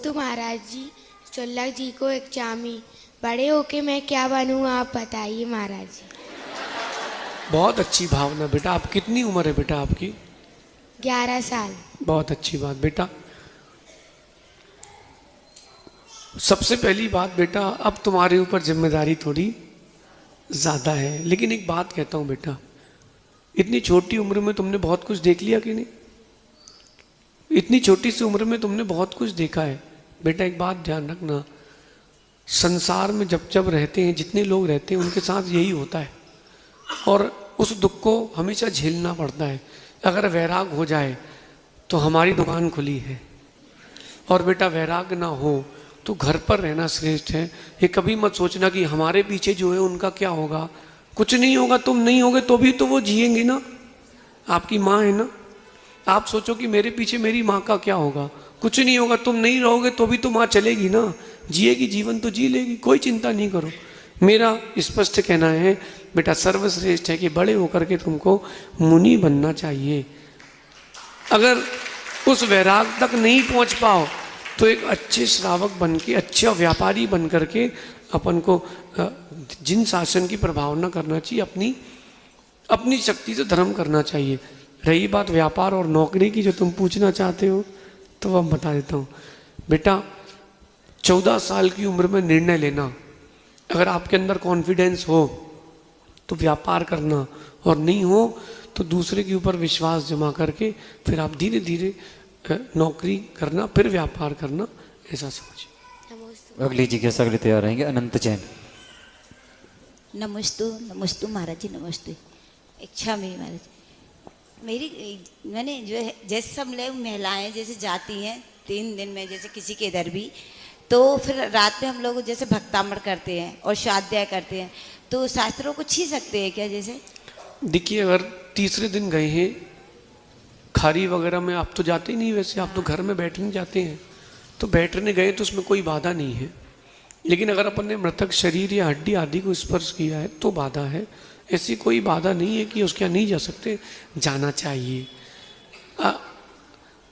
नमोस्तु महाराज जी। सुल्लक जी को एक चामी, बड़े होके मैं क्या बनूं आप बताइए महाराज जी। बहुत अच्छी भावना बेटा। आप कितनी उम्र है बेटा आपकी? 11 साल। बहुत अच्छी बात बेटा। सबसे पहली बात बेटा, अब तुम्हारे ऊपर जिम्मेदारी थोड़ी ज़्यादा है, लेकिन एक बात कहता हूँ बेटा, इतनी छोटी उम्र में तुमने बहुत कुछ देख लिया कि नहीं? इतनी छोटी सी उम्र में तुमने बहुत कुछ देखा है बेटा। एक बात ध्यान रखना, संसार में जब जब रहते हैं, जितने लोग रहते हैं उनके साथ यही होता है और उस दुख को हमेशा झेलना पड़ता है। अगर वैराग हो जाए तो हमारी दुकान खुली है, और बेटा वैराग ना हो तो घर पर रहना श्रेष्ठ है। ये कभी मत सोचना कि हमारे पीछे जो है उनका क्या होगा। कुछ नहीं होगा, तुम नहीं होगे तो भी तो वो जिएंगे ना, आपकी माँ है ना। आप सोचो कि मेरे पीछे मेरी माँ का क्या होगा। कुछ नहीं होगा, तुम नहीं रहोगे तो भी तो माँ चलेगी ना, जिएगी, जीवन तो जी लेगी, कोई चिंता नहीं करो। मेरा स्पष्ट कहना है बेटा, सर्वश्रेष्ठ है कि बड़े होकर के तुमको मुनि बनना चाहिए। अगर उस वैराग तक नहीं पहुंच पाओ तो एक अच्छे श्रावक बन के, अच्छा व्यापारी बन करके अपन को जिन शासन की प्रभावना करना चाहिए, अपनी शक्ति से धर्म करना चाहिए। रही बात व्यापार और नौकरी की जो तुम पूछना चाहते हो, तो वह बता देता हूँ बेटा। 14 साल की उम्र में निर्णय लेना, अगर आपके अंदर कॉन्फिडेंस हो तो व्यापार करना, और नहीं हो तो दूसरे के ऊपर विश्वास जमा करके फिर आप धीरे धीरे नौकरी करना, फिर व्यापार करना, ऐसा समझिए। अगली जिज्ञासा के लिए तैयार रहेंगे अनंत जैन। नमस्तु नमस्तु महाराज जी, नमस्ते। इच्छा मेरी महाराज, मैंने जो है, जैसे सब लोग महिलाएं जैसे जाती हैं 3 दिन में, जैसे किसी के इधर भी, तो फिर रात में हम लोग जैसे भक्तामृत करते हैं और स्वाध्याय करते हैं, तो शास्त्रों को छीन सकते हैं क्या? जैसे देखिए, अगर तीसरे दिन गए हैं खारी वगैरह में, आप तो जाते ही नहीं, वैसे आप तो घर में बैठने जाते हैं, तो बैठने गए तो उसमें कोई बाधा नहीं है। लेकिन अगर अपन ने मृतक शरीर या हड्डी आदि को स्पर्श किया है तो बाधा है। ऐसी कोई बाधा नहीं है कि उसके यहाँ नहीं जा सकते, जाना चाहिए।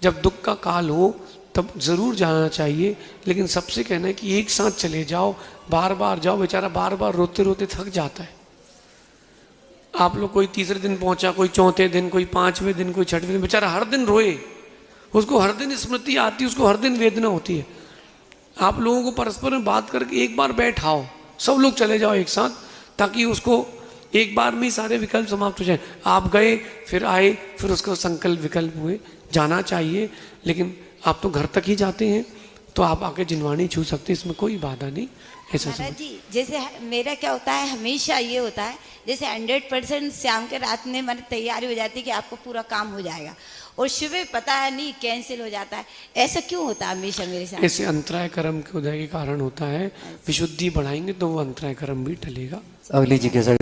जब दुख का काल हो तब जरूर जाना चाहिए, लेकिन सबसे कहना है कि एक साथ चले जाओ, बार बार जाओ, बेचारा बार बार रोते रोते थक जाता है। आप लोग, कोई तीसरे दिन पहुंचा, कोई चौथे दिन, कोई 5वें दिन, कोई 6वें दिन, बेचारा हर दिन रोए, उसको हर दिन स्मृति आती है, उसको हर दिन वेदना होती है। आप लोगों को परस्पर में बात करके एक बार बैठाओ, सब लोग चले जाओ एक साथ, ताकि उसको एक बार में ही सारे विकल्प समाप्त हो जाए। आप गए, फिर आए, फिर उसको संकल्प विकल्प हुए। जाना चाहिए, लेकिन आप तो घर तक ही जाते हैं, तो आप आके जिनवाणी छू सकते हैं, इसमें कोई बाधा नहीं। ऐसा महाराज जी, जैसे मेरा क्या होता है, हमेशा ये होता है जैसे 100% शाम के रात में मैंने तैयारी हो जाती है कि आपको पूरा काम हो जाएगा, और सुबह पता है नहीं कैंसिल हो जाता है। ऐसा क्यों होता है हमेशा मेरे साथ? ऐसे अंतराय कर्म के उदय के कारण होता है। विशुद्धि बढ़ाएंगे तो वो अंतराय कर्म भी टलेगा। अगली जिज्ञासा